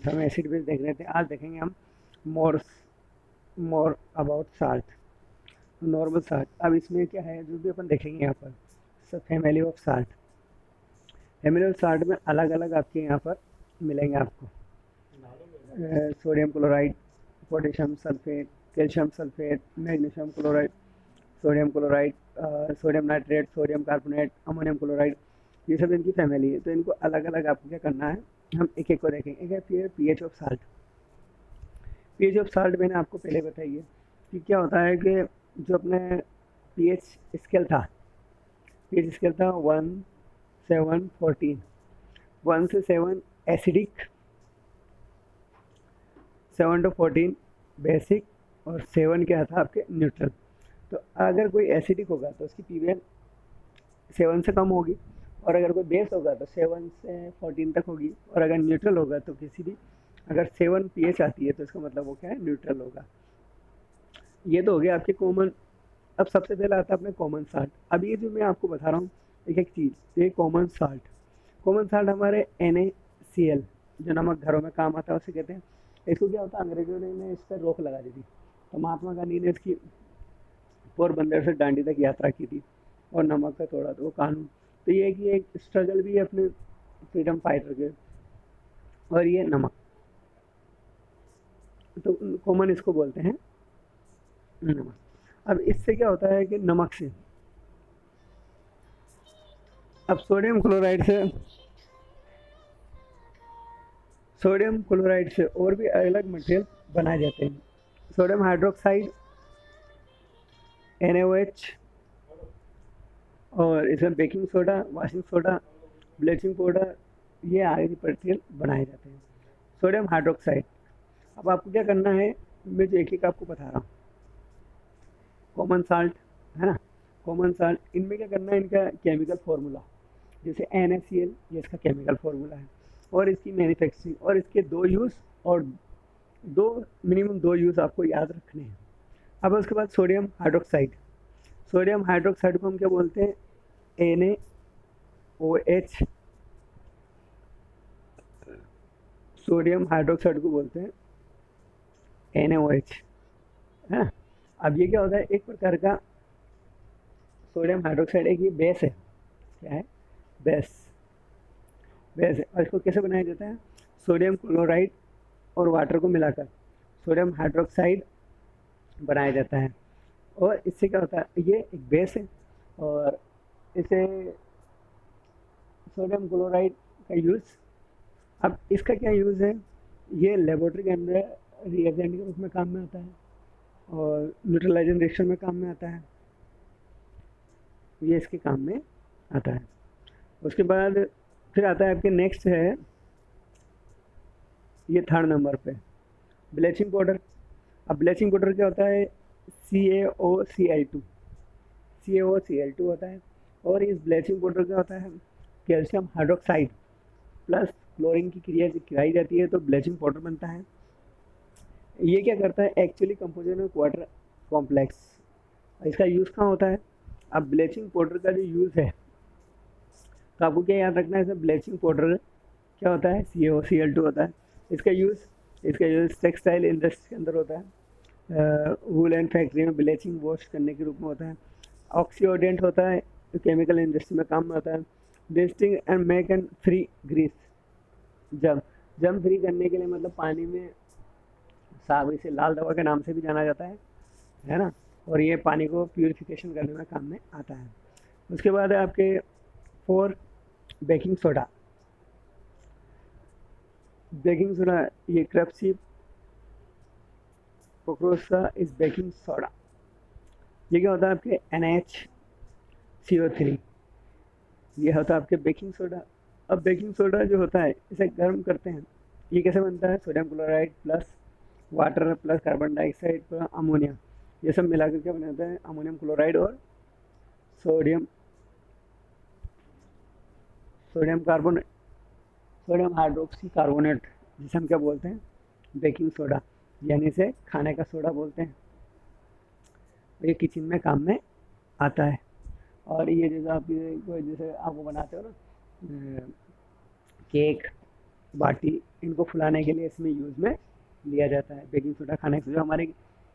तो हम acid base देख रहे थे। आज देखेंगे हम more about salt, normal salt. अब इसमें क्या है जो भी अपन देखेंगे यहाँ पर सब family of salt. Family of salt में अलग अलग आपके यहाँ पर मिलेंगे आपको sodium chloride, potassium sulphate, calcium sulphate, magnesium chloride, sodium chloride, sodium nitrate, sodium carbonate, ammonium chloride, ये सब इनकी फैमिली है। तो इनको अलग अलग आपको क्या करना है, हम एक एक को देखेंगे। एक है फिर pH of salt. PH of salt मैंने आपको पहले बताई है कि क्या होता है कि जो अपने पीएच स्केल था, पीएच स्केल था 1, 7, 14। 1 से 7 एसिडिक, 7 to 14 बेसिक, और 7 क्या था आपके न्यूट्रल। तो अगर कोई एसिडिक होगा तो उसकी पीवीएल 7 से कम होगी, और अगर कोई बेस होगा तो 7 से 14 तक होगी, और अगर न्यूट्रल होगा तो किसी भी अगर 7 पीएच आती है तो इसका मतलब वो क्या है, न्यूट्रल होगा। ये तो हो गया आपके कॉमन। अब सबसे पहले आता है अपने कॉमन साल्ट। अब ये जो मैं आपको बता रहा हूँ एक एक चीज़, ये कॉमन साल्ट। कॉमन साल्ट हमारे NaCl जो नमक घरों में काम आता है उसे कहते हैं। इसको क्या होता है, अंग्रेजों ने इस पर रोक लगा दी थी, तो महात्मा गांधी ने इसकी पोरबंदर से दांडी तक यात्रा की थी और नमक का तोड़ा था वो कानून। तो ये है कि एक स्ट्रगल भी है अपने फ्रीडम फाइटर के, और ये नमक, तो कॉमन इसको बोलते हैं नमक। अब इससे क्या होता है कि नमक से अब सोडियम क्लोराइड से और भी अलग मटेरियल बनाए जाते हैं। सोडियम हाइड्रोक्साइड NaOH, और इसमें baking soda, washing soda, bleaching powder, ये आगे मटेरियल बनाए जाते हैं। सोडियम हाइड्रोक्साइड, अब आपको क्या करना है, मैं जो एक एक आपको बता रहा हूँ। कॉमन साल्ट है ना, कॉमन साल्ट, इनमें क्या करना है, इनका केमिकल फार्मूला, जैसे NaCl ये इसका केमिकल फार्मूला है, और इसकी मैन्युफैक्चरिंग, और इसके दो यूज़, और मिनिमम दो यूज़ आपको याद रखने हैं। अब उसके बाद सोडियम हाइड्रोक्साइड। सोडियम हाइड्रोक्साइड को हम क्या बोलते हैं, NaOH। सोडियम हाइड्रोक्साइड को बोलते हैं NaOH, है ना। अब ये क्या होता है, एक प्रकार का सोडियम हाइड्रोक्साइड एक ये बेस है। क्या है, बेस है। और इसको कैसे बनाया जाता है, सोडियम क्लोराइड और वाटर को मिलाकर सोडियम हाइड्रोक्साइड बनाया जाता है। और इससे क्या होता है, ये एक बेस है, और इसे सोडियम क्लोराइड का यूज़, अब इसका क्या यूज़ है, ये लेबोरेटरी के अंदर रिएजेंट के रूप में काम में आता है, और न्यूट्रलाइजेशन रिएक्शन में काम में आता है, ये इसके काम में आता है। उसके बाद फिर आता है आपके नेक्स्ट है, ये 3rd नंबर पे ब्लीचिंग पाउडर। अब ब्लीचिंग पाउडर क्या होता है, CaOCl2 होता है, और इस ब्लीचिंग पाउडर क्या होता है, कैल्शियम हाइड्रोक्साइड प्लस क्लोरीन की क्रिया कराई जाती है तो ब्लीचिंग पाउडर बनता है। ये क्या करता है, actually composition of water complex. इसका यूज़ कहाँ होता है, अब ब्लीचिंग पाउडर का जो यूज़ है, तो आपको क्या याद रखना है, इसमें ब्लीचिंग पाउडर क्या होता है, CaOCl2 होता है। इसका यूज़ टेक्सटाइल इंडस्ट्री के अंदर होता है, वूल एंड फैक्ट्री में ब्लीचिंग वॉश करने के रूप में होता है। ऑक्सीडेंट होता है, तो केमिकल इंडस्ट्री में काम में आता है। डिस्टिंग and make and free grease, जम फ्री करने के लिए, मतलब पानी में साफ, इसे लाल दवा के नाम से भी जाना जाता है ना, और ये पानी को प्यूरिफिकेशन करने में काम में आता है। उसके बाद है आपके 4 बेकिंग सोडा। बेकिंग सोडा, ये क्रप्सी कोक्रोसा इस बेकिंग सोडा, ये क्या होता है आपके NaHCO3, ये होता है आपके बेकिंग सोडा। अब बेकिंग सोडा जो होता है इसे गर्म करते हैं, ये कैसे बनता है, sodium chloride plus water plus carbon dioxide plus ammonia, ये सब मिलाकर क्या बनाता है, अमोनियम क्लोराइड और sodium carbonate, sodium hydroxy carbonate, जिसे हम क्या बोलते हैं, बेकिंग सोडा, यानी इसे खाने का सोडा बोलते हैं। ये किचन में काम में आता है। और ये जैसे आप जैसे आपको बनाते हो ना केक, बाटी, इनको फुलाने के लिए इसमें यूज़ में लिया जाता है। बेकिंग सोडा खाने से जो हमारे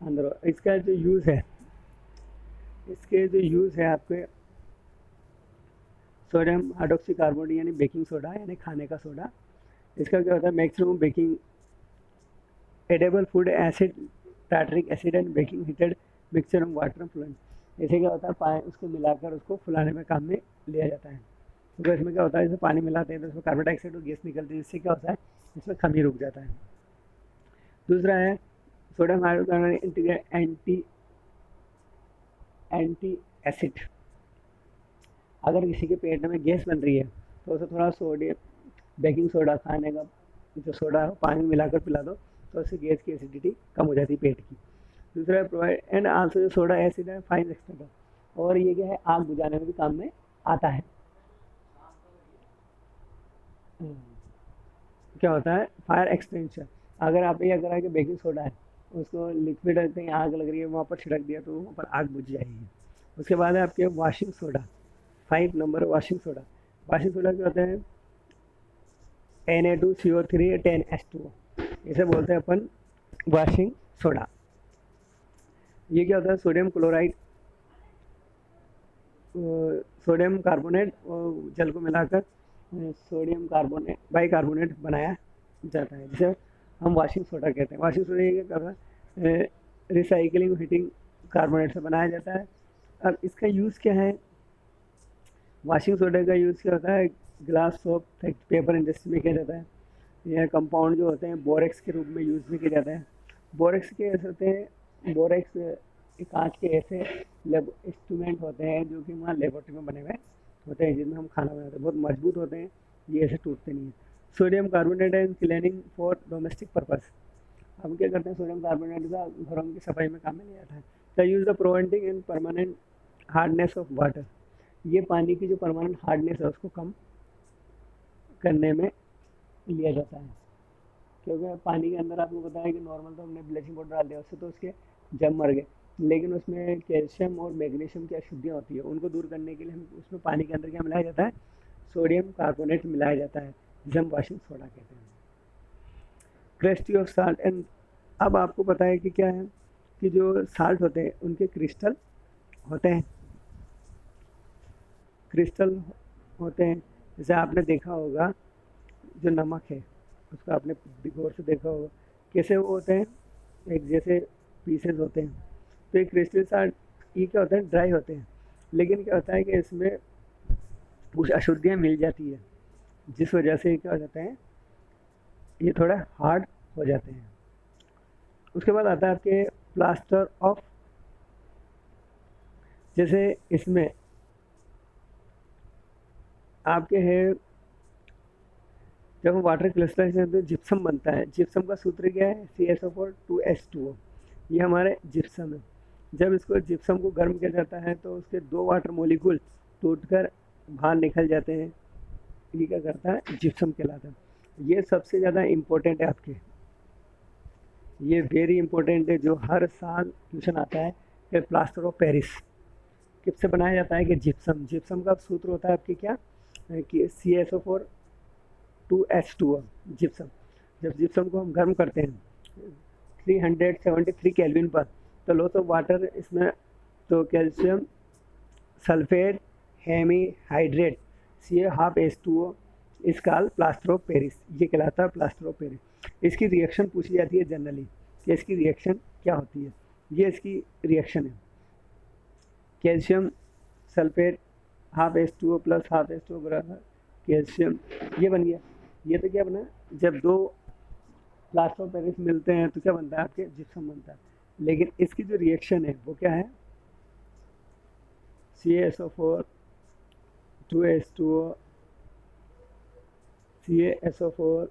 अंदर, इसका जो यूज़ है, इसके जो यूज़ है आपके सोडियम हाइड्रोक्सी कार्बोनेट यानी बेकिंग सोडा यानी खाने का सोडा। इसका क्या होता है, maximum baking edible food acid, tartaric acid and baking heated mixture of water fluid. ऐसे क्या होता है, पानी उसको मिलाकर उसको फुलाने में काम में लिया जाता है। तो इसमें क्या होता है, जैसे पानी मिलाते हैं तो इसमें कार्बन डाइऑक्साइड और गैस निकलती है, जिससे क्या होता है, इसमें खमीर रुक जाता है। दूसरा है सोडियम हाइड्रोक्साइड एंटी एसिड। अगर किसी के पेट में गैस बन रही है तो उसे थोड़ा सोडियम बेकिंग सोडा, खाने का जो सोडा है पानी मिलाकर पिला दो तो उससे गैस की एसिडिटी कम हो जाती है पेट की। दूसरा है प्रोवाइड एंड आल्सो जो सोडा एसिड है फाइन एक्सटेंटर, और ये क्या है, आग बुझाने में भी काम में आता है। क्या होता है, फायर एक्सटेंशन। अगर आप ये अगर बेकिंग सोडा है उसको लिक्विड कहीं आग लग रही है वहाँ पर छिड़क दिया तो वहाँ पर आग बुझ जाएगी। उसके बाद है आपके washing soda, 5 number washing soda. Washing soda क्या होता है, Na2CO3 10H2O, इसे बोलते हैं अपन वॉशिंग सोडा। ये क्या होता है, सोडियम क्लोराइड, सोडियम कार्बोनेट और जल को मिलाकर सोडियम कार्बोनेट बाइकार्बोनेट बनाया जाता है, जिसे हम वॉशिंग सोडा कहते हैं। वॉशिंग सोडा ये क्या करता है, रिसाइकलिंग हीटिंग कार्बोनेट से बनाया जाता है। अब इसका यूज़ क्या है, वॉशिंग सोडा का यूज़ क्या होता है, ग्लास सोप पेपर इंडस्ट्री में किया जाता है। यह कंपाउंड जो होते हैं बोरेक्स के रूप में यूज़ में किया जाता है। बोरेक्स के ऐसे होते हैं, बोरेक्स कांच के ऐसे लेब इंस्ट्रूमेंट होते हैं जो कि वहाँ लेबोरेटरी में बने हुए होते हैं, जिनमें हम खाना बनाते हैं, बहुत मजबूत होते हैं, ये ऐसे टूटते नहीं हैं। Sodium carbonate and cleaning for domestic purpose. हम क्या करते हैं, सोडियम कार्बोनेट का घरों की सफाई में काम में लिया जाता है। The use the preventing and permanent hardness of water, ये पानी की जो परमानेंट हार्डनेस है उसको कम करने में लिया जाता है। क्योंकि पानी के अंदर आपको पता है कि नॉर्मल तो हमने ब्लीचिंग पाउडर डाल दिया, उससे तो उसके जम मर गए, लेकिन उसमें कैल्शियम और मैग्नीशियम की अशुद्धियाँ होती है, उनको दूर करने के लिए हम उसमें पानी के अंदर क्या मिलाया जाता है, सोडियम कार्बोनेट मिलाया जाता है, जिसे हम वॉशिंग सोडा कहते हैं। क्रिस्टल ऑफ साल्ट एंड, अब आपको पता है कि क्या है कि जो साल्ट होते हैं उनके क्रिस्टल होते हैं, क्रिस्टल होते हैं। जैसे आपने देखा होगा जो नमक है उसको आपने गौर से देखा होगा कैसे वो होते हैं, एक जैसे पीसेस होते हैं। तो ये क्रिस्टल साल्ट ये क्या होता है, ड्राई होते हैं, लेकिन क्या होता है कि इसमें कुछ अशुद्धियाँ मिल जाती है, जिस वजह से क्या हो जाता है, ये थोड़ा हार्ड हो जाते हैं। उसके बाद आता है आपके प्लास्टर ऑफ, जैसे इसमें आपके है जब हम वाटर क्रिस्टलाइजेशन तो जिप्सम बनता है। जिप्सम का सूत्र क्या है, CaSO4 2H2O, ये हमारे जिप्सम है। जब इसको जिप्सम को गर्म किया जाता है तो उसके 2 वाटर मोलिक्यूल टूटकर बाहर निकल जाते हैं, ये क्या करता है, जिप्सम कहलाता है। ये सबसे ज़्यादा इम्पोर्टेंट है आपके, ये वेरी इंपॉर्टेंट है, जो हर साल क्वेश्चन आता है कि प्लास्टर ऑफ पेरिस किससे बनाया जाता है, कि जिप्सम। जिप्सम का सूत्र होता है आपके क्या, कि CaSO4 2H2O, जिप्सम। जब जिप्सम को हम गर्म करते हैं 373 केल्विन पर, तो लॉस ऑफ वाटर इसमें, तो कैल्शियम सल्फेट हेमीहाइड्रेट CaH2O इस काल प्लास्टर ऑफ पेरिस, ये कहलाता है प्लास्टर ऑफ पेरिस। इसकी रिएक्शन पूछी जाती है जनरली कि इसकी रिएक्शन क्या होती है, ये इसकी रिएक्शन है। Calcium sulphate H2O plus H2O बराबर कैल्शियम, ये बन गया। ये तो क्या बना, जब 2 प्लास्टर ऑफ पेरिस मिलते हैं तो क्या बनता है, आपके जिप्सम बनता है। लेकिन इसकी जो रिएक्शन है वो क्या है, CaSO4 2H2O CaSO4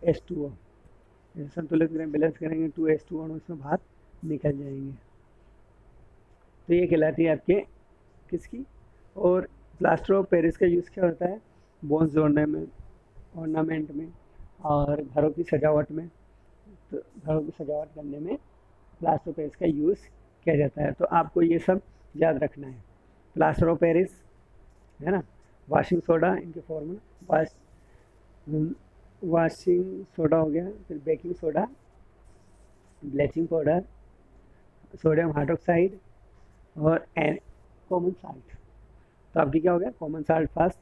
H2O, संतुलित बैलेंस करेंगे 2H2O उसमें बाहर निकल जाएंगे। तो ये कहलाती है आपके किसकी। और प्लास्टर ऑफ पेरिस का यूज़ क्या होता है, बोन्स जोड़ने में, ऑर्नामेंट में और घरों की सजावट में। तो घरों की सजावट करने में प्लास्टर ऑफ पेरिस का यूज़ किया जाता है। तो आपको ये सब याद रखना है, प्लास्टर ऑफ पेरिस है ना, वॉशिंग सोडा, इनके फॉर्मूला, वॉशिंग सोडा हो गया, फिर baking soda, bleaching powder, sodium hydroxide और एन कॉमन साल्ट। तो आपकी क्या हो गया, common salt first,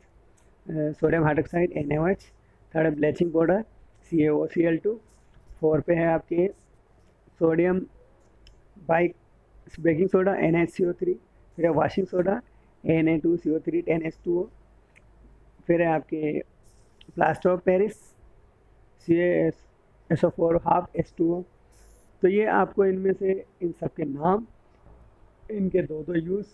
sodium hydroxide NaOH, third bleaching powder CaOCl2, 4 पे है आपके sodium bike baking soda NaCO3, फिर है वॉशिंग सोडा Na2CO3 10H2O, फिर है आपके plaster of Paris CaSO4 half H2O। तो ये आपको इनमें से इन सब के नाम, इनके दो दो यूज़,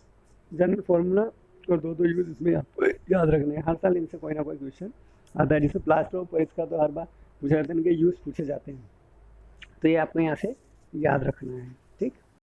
जनरल फार्मूला और दो दो यूज़ इसमें आपको याद रखने हैं। हर साल इनसे कोई ना कोई क्वेश्चन आता है। जैसे प्लास्टर ऑफ पेरिस का तो हर बार पूछा जाता है, इनके यूज़ पूछे जाते हैं, तो ये आपको यहाँ से याद रखना है।